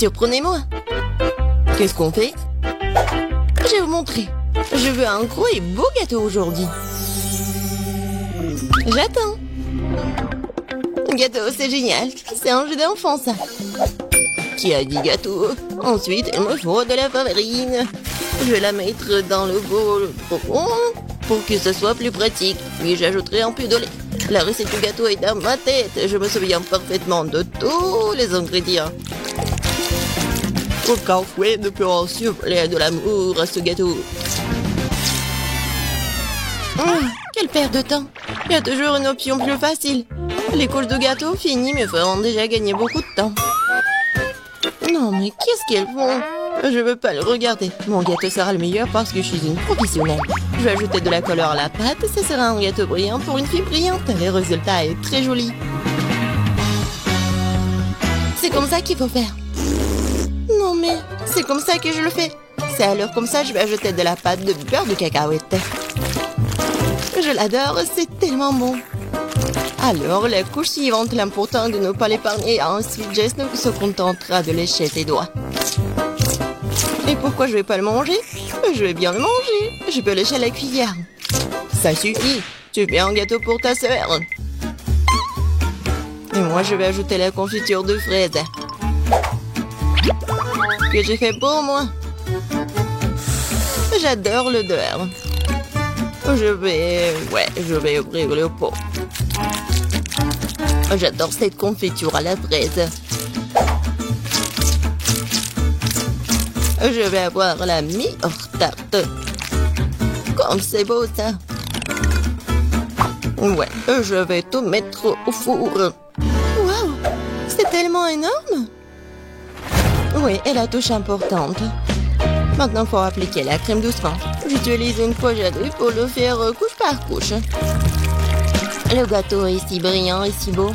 Surprenez-moi. Qu'est-ce qu'on fait? Je vais vous montrer. Je veux un gros et beau gâteau aujourd'hui. J'attends. Gâteau, c'est génial. C'est un jeu d'enfant, ça. Qui a dit gâteau? Ensuite, il me faut de la farine. Je vais la mettre dans le bol profond pour que ce soit plus pratique. Puis j'ajouterai un peu de lait. La recette du gâteau est dans ma tête. Je me souviens parfaitement de tous les ingrédients. Aucun fouet ne peut en souffler de l'amour à ce gâteau. Quelle perte de temps. Il y a toujours une option plus facile. Les couches de gâteau finies me feront déjà gagner beaucoup de temps. Non, mais qu'est-ce qu'elles font? Je veux pas le regarder. Mon gâteau sera le meilleur parce que je suis une professionnelle. Je vais ajouter de la couleur à la pâte. Ce sera un gâteau brillant pour une fille brillante. Le résultat est très joli. C'est comme ça qu'il faut faire. Non, mais c'est comme ça que je le fais. C'est alors comme ça, je vais ajouter de la pâte de beurre de cacahuète. Je l'adore, c'est tellement bon. Alors, la couche suivante, l'important de ne pas l'épargner. Ensuite, Jess se contentera de lécher ses doigts. Et pourquoi je vais pas le manger? Je vais bien le manger. Je peux lécher à la cuillère. Ça suffit. Tu fais un gâteau pour ta sœur. Et moi, je vais ajouter la confiture de fraises. Que j'ai fait pour moi. J'adore l'odeur. Je vais ouvrir le pot. J'adore cette confiture à la fraise. Je vais avoir la meilleure tarte. Comme c'est beau, ça. Ouais, je vais tout mettre au four. Waouh, c'est tellement énorme. Oui, et la touche importante. Maintenant, il faut appliquer la crème doucement. J'utilise une pochette pour le faire couche par couche. Le gâteau est si brillant et si beau.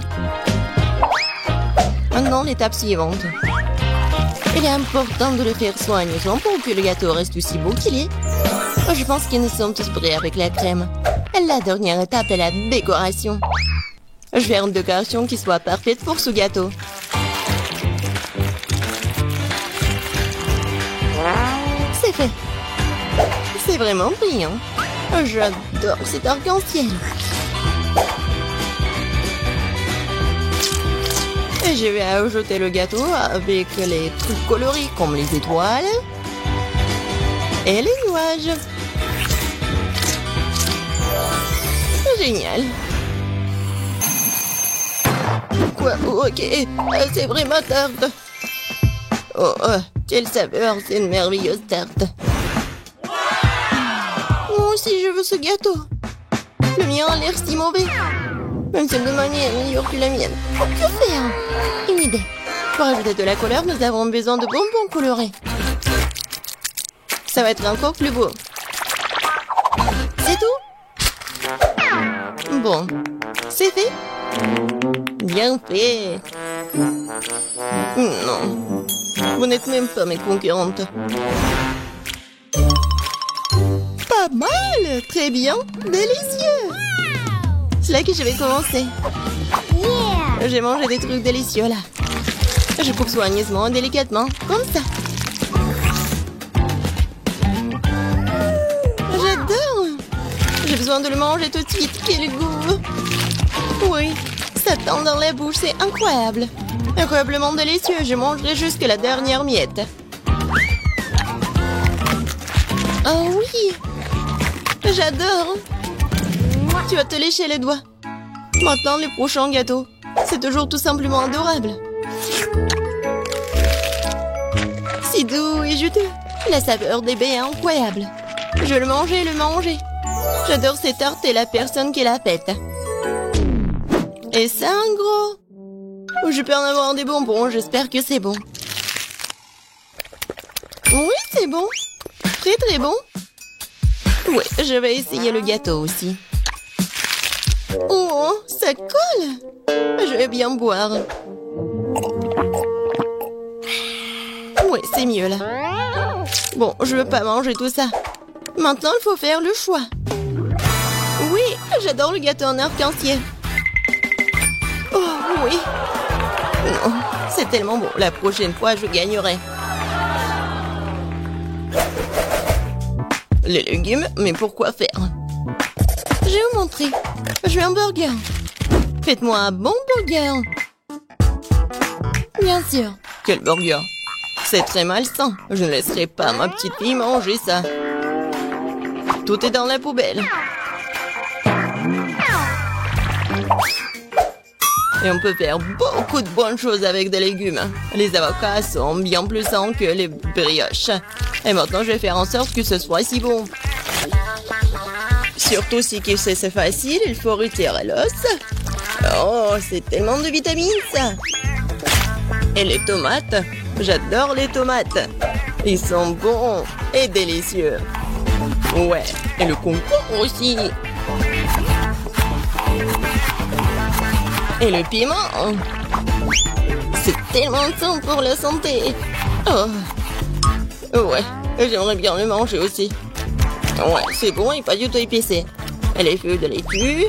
Maintenant, l'étape suivante. Il est important de le faire soigneusement pour que le gâteau reste aussi beau qu'il est. Je pense que nous sommes tous prêts avec la crème. La dernière étape est la décoration. Je vais faire une décoration qui soit parfaite pour ce gâteau. C'est fait. C'est vraiment brillant. J'adore cet arc-en-ciel. Et je vais ajouter le gâteau avec les trucs colorés comme les étoiles et les nuages. Génial. Quoi? Ok, c'est vraiment tarte. Oh, quelle saveur, c'est une merveilleuse tarte. Moi aussi, je veux ce gâteau. Le mien a l'air si mauvais. Même si de manière meilleure que la mienne. Que faire? Une idée. Pour ajouter de la couleur, nous avons besoin de bonbons colorés. Ça va être encore plus beau. C'est tout? Bon, c'est fait. Bien fait. Non, vous n'êtes même pas mes concurrentes. Pas mal, très bien, délicieux. C'est là que je vais commencer. Yeah. J'ai mangé des trucs délicieux là. Je coupe soigneusement, délicatement, comme ça. J'adore. J'ai besoin de le manger tout de suite. Quel goût. Oui, ça tend dans la bouche, c'est incroyable. Incroyablement délicieux, je mangerai jusqu'à la dernière miette. Oh oui. J'adore. Tu vas te lécher les doigts. Maintenant, le prochain gâteau. C'est toujours tout simplement adorable. Si doux et juteux. La saveur des baies est incroyable. Je le mangeais. J'adore ces tartes et la personne qui la pète. Et c'est un gros. Je peux en avoir des bonbons, j'espère que c'est bon. Oui, c'est bon. Très très bon. Oui, je vais essayer le gâteau aussi. Oh, ça colle. Je vais bien boire. Oui, c'est mieux là. Bon, je veux pas manger tout ça. Maintenant, il faut faire le choix. Oui, j'adore le gâteau en arc-en-ciel. Oh, oui. Non, C'est tellement bon. La prochaine fois, je gagnerai. Les légumes, mais pourquoi faire? Je vais vous montrer. Je veux un burger. Faites-moi un bon burger. Bien sûr. Quel burger? C'est très malsain. Je ne laisserai pas ma petite fille manger ça. Tout est dans la poubelle. Et on peut faire beaucoup de bonnes choses avec des légumes. Les avocats sont bien plus sains que les brioches. Et maintenant, je vais faire en sorte que ce soit si bon. Surtout si c'est facile, il faut retirer l'os. Oh, c'est tellement de vitamines, ça. Et les tomates. J'adore les tomates. Ils sont bons et délicieux. Ouais, et le concombre aussi. Et le piment. C'est tellement sain pour la santé. Oh. Ouais, j'aimerais bien le manger aussi. Ouais, c'est bon et pas du tout épicé. Et les feuilles de laitue.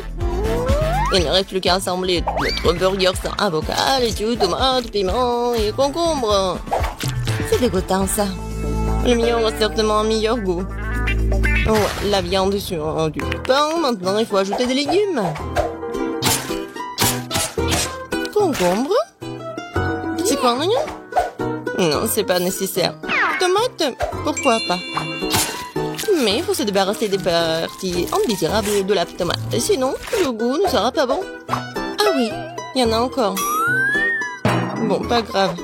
Il ne reste plus qu'à assembler notre burger sans avocat, laitue, tomate, piment et concombre. C'est dégoûtant, ça. Le mien aura certainement un meilleur goût. Ouais, la viande sur du pain. Maintenant, il faut ajouter des légumes. Concombre? C'est pas rien? Non, c'est pas nécessaire. Tomate? Pourquoi pas? Mais il faut se débarrasser des parties indésirables de la tomate. Sinon, le goût ne sera pas bon. Ah oui, il y en a encore. Bon, pas grave.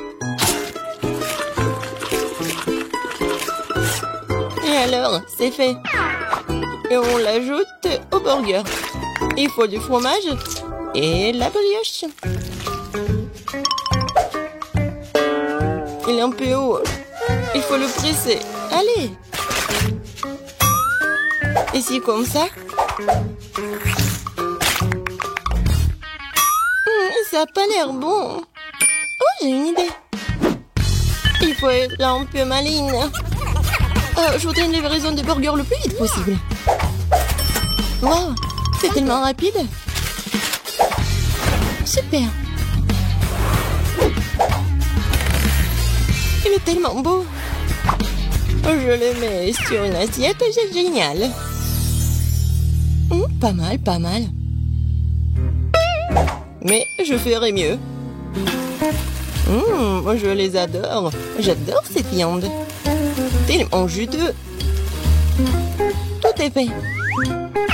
Et alors, c'est fait. Et on l'ajoute au burger. Il faut du fromage et la brioche. Il est un peu haut. Il faut le presser. Allez. Ici, comme ça. Ça n'a pas l'air bon. Oh, j'ai une idée. Il faut être un peu maligne. Je voudrais une livraison de burger le plus vite possible. Wow, c'est tellement rapide. Super. Il est tellement beau. Je le mets sur une assiette et c'est génial. Pas mal, pas mal. Mais je ferai mieux. Je les adore. J'adore cette viande. Tellement juteux. Tout est fait.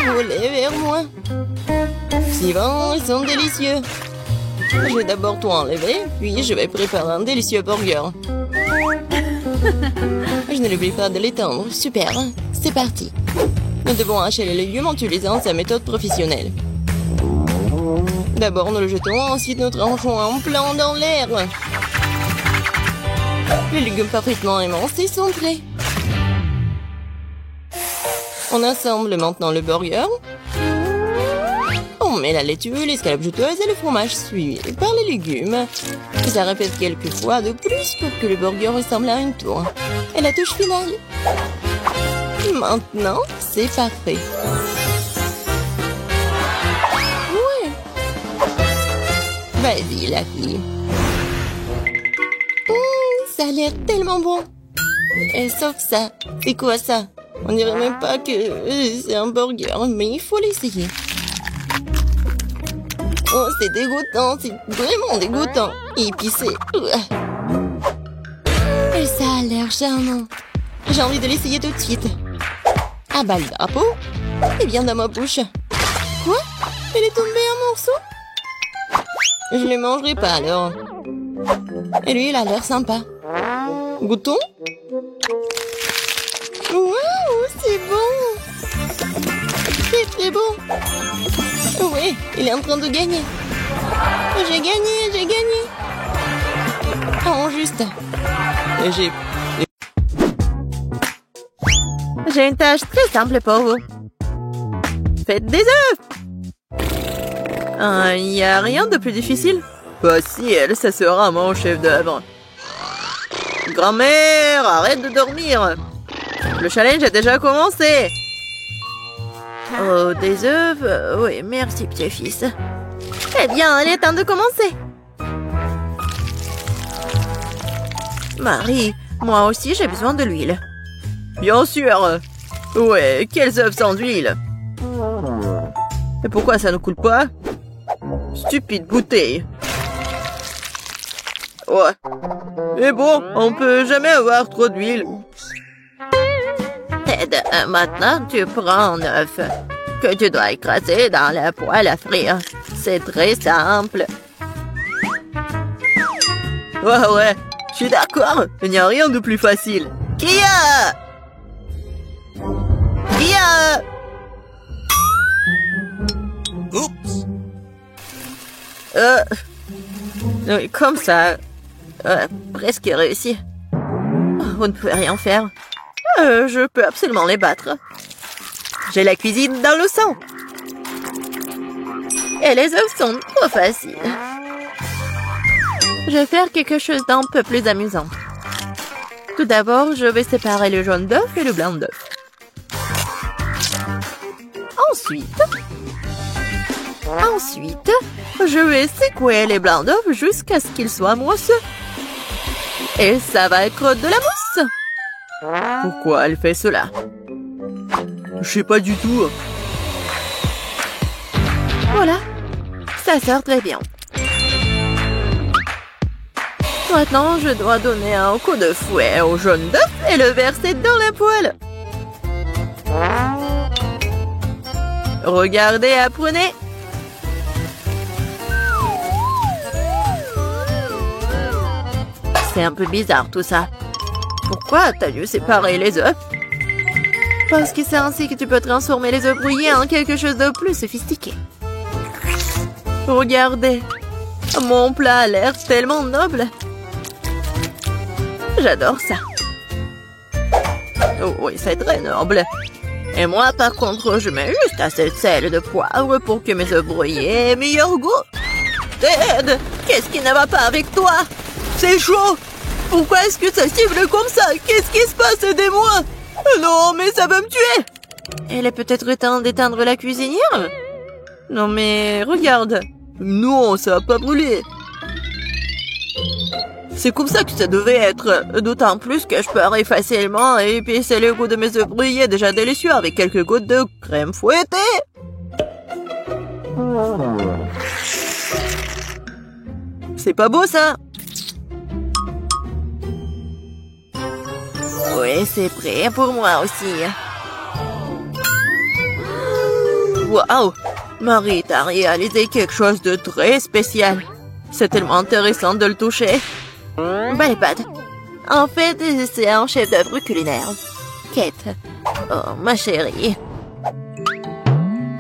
Volez vers moi. Suivant, ils sont délicieux. Je vais d'abord tout enlever, puis je vais préparer un délicieux burger. Je ne l'oublie pas de l'étendre. Super, c'est parti. Nous devons hacher les légumes en utilisant sa méthode professionnelle. D'abord, nous le jetons, ensuite nous tranchons un plan dans l'air. Les légumes parfaitement émincés sont prêts. On assemble maintenant le burger. On met la laitue, l'escalope juteuse et le fromage suivi par les légumes. Ça répète quelques fois de plus pour que le burger ressemble à une tour. Et la touche finale. Maintenant, c'est parfait. Ouais. Vas-y, la fille. Ça a l'air tellement bon. Et sauf ça. C'est quoi ça? On dirait même pas que c'est un burger, mais il faut l'essayer. Oh, c'est dégoûtant, c'est vraiment dégoûtant. Épicé. Et ça a l'air charmant. J'ai envie de l'essayer tout de suite. Ah bah le drapeau, il vient dans ma bouche. Quoi? Il est tombé en morceaux? Je ne le mangerai pas alors. Et lui, il a l'air sympa. Goûtons? Waouh, c'est bon! C'est très bon! Oui, il est en train de gagner. J'ai gagné, j'ai gagné! Oh, juste. J'ai une tâche très simple pour vous. Faites des œufs! Il n'y a rien de plus difficile? Facile, ça sera mon chef d'œuvre. Grand-mère, arrête de dormir. Le challenge a déjà commencé. Oh, des œufs? Oui, merci, petit-fils. Eh bien, il est temps de commencer. Marie, moi aussi j'ai besoin de l'huile. Bien sûr. Ouais, quels œufs sans huile? Et pourquoi ça ne coule pas? Stupide bouteille. Ouais. Et bon, on peut jamais avoir trop d'huile. Ted, maintenant tu prends un œuf que tu dois écraser dans la poêle à frire. C'est très simple. Ouais, je suis d'accord. Il n'y a rien de plus facile. Kia! Oups. Oui, comme ça. Presque réussi. Vous ne pouvez rien faire. Je peux absolument les battre. J'ai la cuisine dans le sang. Et les œufs sont trop faciles. Je vais faire quelque chose d'un peu plus amusant. Tout d'abord, je vais séparer le jaune d'œuf et le blanc d'œuf. Ensuite, je vais secouer les blancs d'œuf jusqu'à ce qu'ils soient mousseux. Et ça va être de la mousse. Pourquoi elle fait cela? Je sais pas du tout. Voilà, ça sert très bien. Maintenant, je dois donner un coup de fouet au jaune d'œuf et le verser dans la poêle. Regardez, apprenez. C'est un peu bizarre tout ça. Pourquoi t'as dû séparer les œufs? Parce que c'est ainsi que tu peux transformer les œufs brouillés en quelque chose de plus sophistiqué. Regardez. Mon plat a l'air tellement noble. J'adore ça. Oh oui, c'est très noble. Et moi, par contre, je mets juste assez de sel et de poivre pour que mes œufs brouillés aient meilleur goût. Ted, qu'est-ce qui ne va pas avec toi? C'est chaud. Pourquoi est-ce que ça cible comme ça? Qu'est-ce qui se passe? Aidez-moi. Non, mais ça va me tuer. Il est peut-être temps d'éteindre la cuisinière? Non, mais regarde. Non, ça va pas brûler. C'est comme ça que ça devait être. D'autant plus que je peux facilement épicer le goût de mes œufs brouillés déjà délicieux avec quelques gouttes de crème fouettée. C'est pas beau ça? Oui, c'est prêt pour moi aussi. Waouh! Marie, t'as réalisé quelque chose de très spécial. C'est tellement intéressant de le toucher. Les pâtes. En fait, c'est un chef-d'œuvre culinaire. Kate. Oh, ma chérie.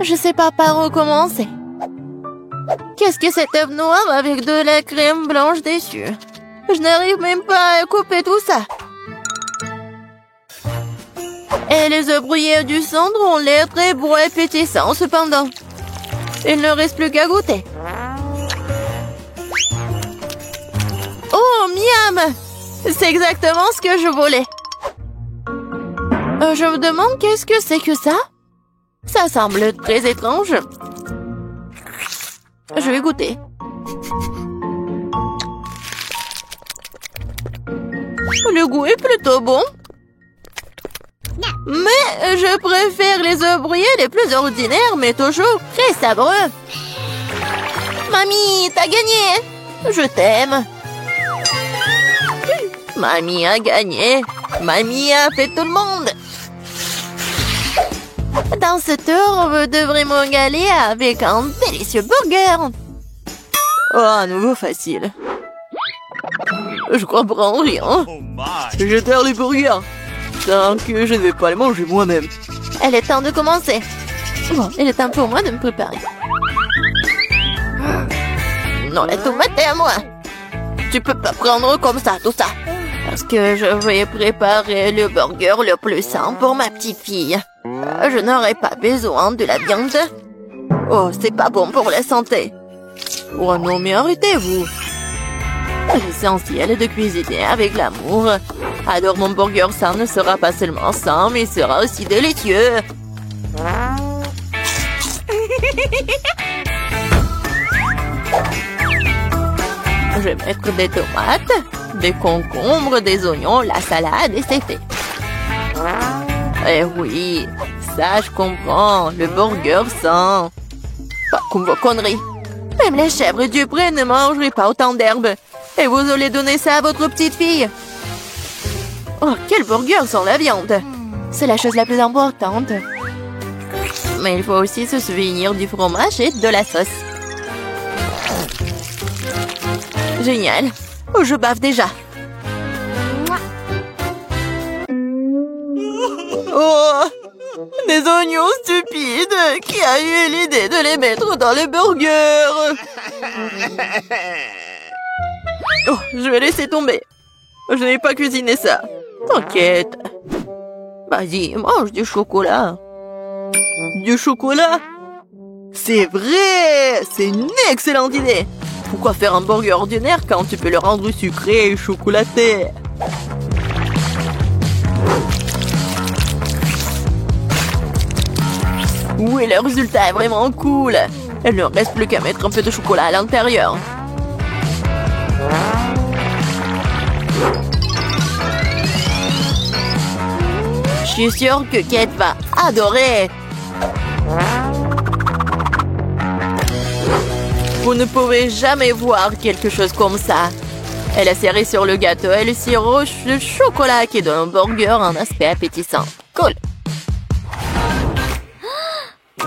Je sais pas par où commencer. Qu'est-ce que cet œuf noir avec de la crème blanche dessus? Je n'arrive même pas à couper tout ça. Et les œufs brouillés du centre ont l'air très beaux et pétissants cependant. Il ne reste plus qu'à goûter. Oh, miam! C'est exactement ce que je voulais. Je me demande qu'est-ce que c'est que ça? Ça semble très étrange. Je vais goûter. Le goût est plutôt bon. Mais je préfère les œufs brouillés les plus ordinaires, mais toujours très sabreux. Mamie, t'as gagné! Je t'aime. Mamie a gagné. Mamie a fait tout le monde. Dans ce tour, vous devrez me régaler avec un délicieux burger. Oh, à nouveau facile. Je comprends rien. Je terre les burgers. Tant que je ne vais pas les manger moi-même. Il est temps de commencer. Bon, il est temps pour moi de me préparer. Non, la tomate est à moi. Tu peux pas prendre comme ça, tout ça. Parce que je vais préparer le burger le plus sain pour ma petite fille. Je n'aurai pas besoin de la viande. Oh, c'est pas bon pour la santé. Oh non, mais arrêtez-vous. L'essentiel est de cuisiner avec l'amour. Alors mon burger sain ne sera pas seulement sain, mais sera aussi délicieux. Je vais mettre des tomates, des concombres, des oignons, la salade et c'est fait. Eh oui, ça je comprends, le burger sans... Pas comme vos conneries. Même les chèvres du pré ne mangeraient pas autant d'herbes. Et vous allez donner ça à votre petite fille. Oh, quel burger sans la viande. C'est la chose la plus importante. Mais il faut aussi se souvenir du fromage et de la sauce. Génial. Oh, je bave déjà. Oh, des oignons stupides. Qui a eu l'idée de les mettre dans le burger? Oh, je vais laisser tomber. Je n'ai pas cuisiné ça. T'inquiète. Vas-y, mange du chocolat. Du chocolat? C'est vrai! C'est une excellente idée! Pourquoi faire un burger ordinaire quand tu peux le rendre sucré et chocolaté? Oui, le résultat est vraiment cool! Il ne reste plus qu'à mettre un peu de chocolat à l'intérieur. Je suis sûre que Kate va adorer! Vous ne pouvez jamais voir quelque chose comme ça. Elle a serré sur le gâteau et le sirop de chocolat qui donne au burger un aspect appétissant. Cool!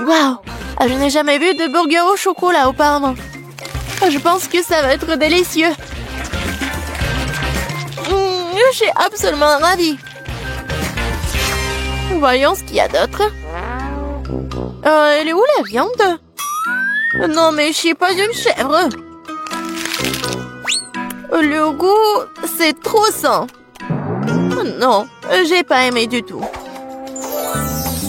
Waouh! Je n'ai jamais vu de burger au chocolat auparavant. Je pense que ça va être délicieux. Je suis absolument ravie. Voyons ce qu'il y a d'autre. Elle est où la viande? Non, mais je suis pas une chèvre. Le goût, c'est trop sain. Non, j'ai pas aimé du tout.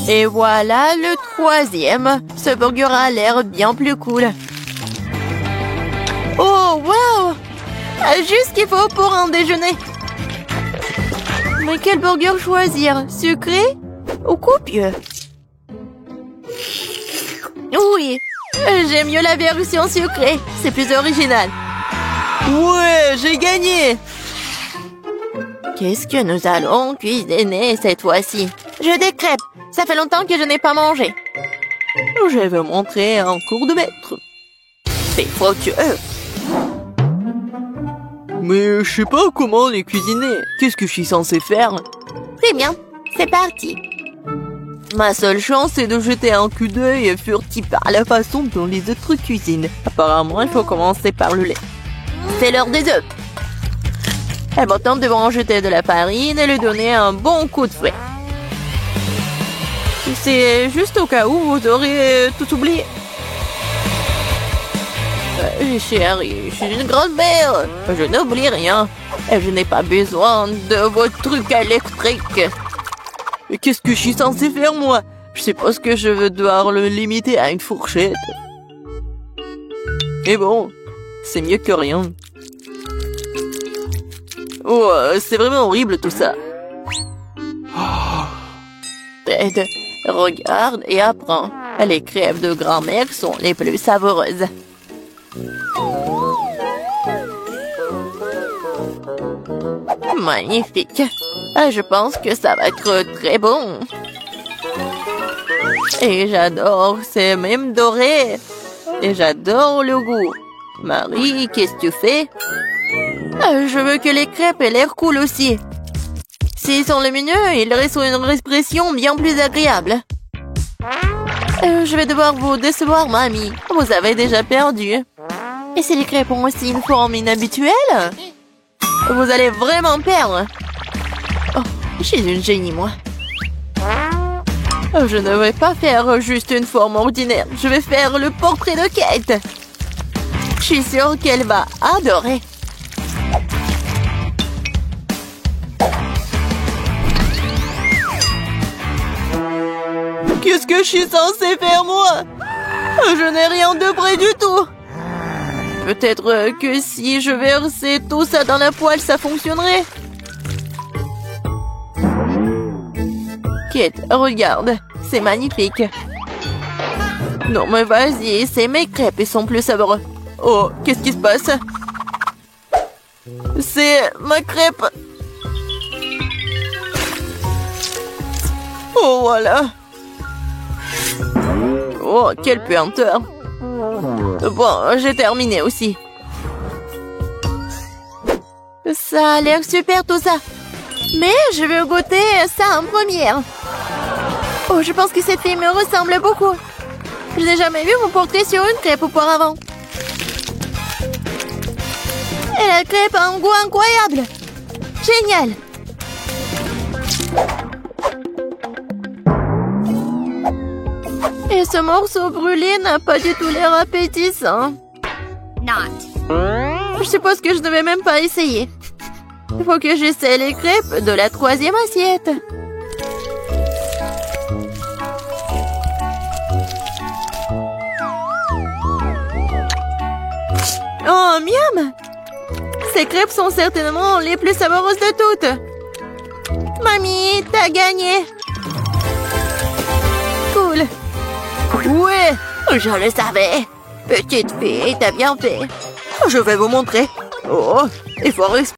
Et voilà le troisième. Ce burger a l'air bien plus cool. Oh, wow! Juste ce qu'il faut pour un déjeuner. Mais quel burger choisir? Sucré ou copieux? Oui, j'aime mieux la version sucrée. C'est plus original. Ouais, j'ai gagné! Qu'est-ce que nous allons cuisiner cette fois-ci? Je des crêpes. Ça fait longtemps que je n'ai pas mangé. Je vais vous montrer un cours de maître. C'est fructueux. Mais je sais pas comment les cuisiner. Qu'est-ce que je suis censé faire? Très bien, c'est parti. Ma seule chance, c'est de jeter un coup d'œil furtif par la façon dont les autres cuisinent. Apparemment, il faut commencer par le lait. C'est l'heure des œufs. Et maintenant, nous devons en jeter de la farine et lui donner un bon coup de fouet. C'est juste au cas où vous aurez tout oublié. Chérie, je suis une grand-mère. Je n'oublie rien. Et je n'ai pas besoin de vos trucs électriques. Mais qu'est-ce que je suis censée faire, moi? Je sais pas ce que je veux devoir le limiter à une fourchette. Et bon, c'est mieux que rien. Oh, c'est vraiment horrible tout ça. Ted, regarde et apprends. Les crêpes de grand-mère sont les plus savoureuses. Magnifique. Je pense que ça va être très bon. Et j'adore, c'est même doré. Et j'adore le goût. Marie, qu'est-ce que tu fais? Je veux que les crêpes aient l'air cool aussi. S'ils sont lumineux, ils restent une expression bien plus agréable. Je vais devoir vous décevoir, mamie. Vous avez déjà perdu. Et si les crêpes ont aussi une forme inhabituelle? Vous allez vraiment perdre. Oh, je suis une génie, moi. Je ne vais pas faire juste une forme ordinaire. Je vais faire le portrait de Kate. Je suis sûre qu'elle va adorer. Qu'est-ce que je suis censée faire, moi? Je n'ai rien de près du tout. Peut-être que si je versais tout ça dans la poêle, ça fonctionnerait. Kate, regarde. C'est magnifique. Non, mais vas-y, c'est mes crêpes, ils sont plus savoureux. Oh, qu'est-ce qui se passe? C'est ma crêpe. Oh, voilà. Oh, quelle puanteur. Bon, j'ai terminé aussi. Ça a l'air super tout ça. Mais je veux goûter ça en première. Oh, je pense que cette fille me ressemble beaucoup. Je n'ai jamais vu mon portrait sur une crêpe auparavant. Et la crêpe a un goût incroyable. Génial. Et ce morceau brûlé n'a pas du tout l'air appétissant. Je suppose que je ne vais même pas essayer. Il faut que j'essaie les crêpes de la 3e assiette. Oh, miam! Ces crêpes sont certainement les plus savoureuses de toutes. Mamie, t'as gagné! Cool! Ouais, je le savais! Petite fille, t'as bien fait! Je vais vous montrer. Oh, il faut respirer.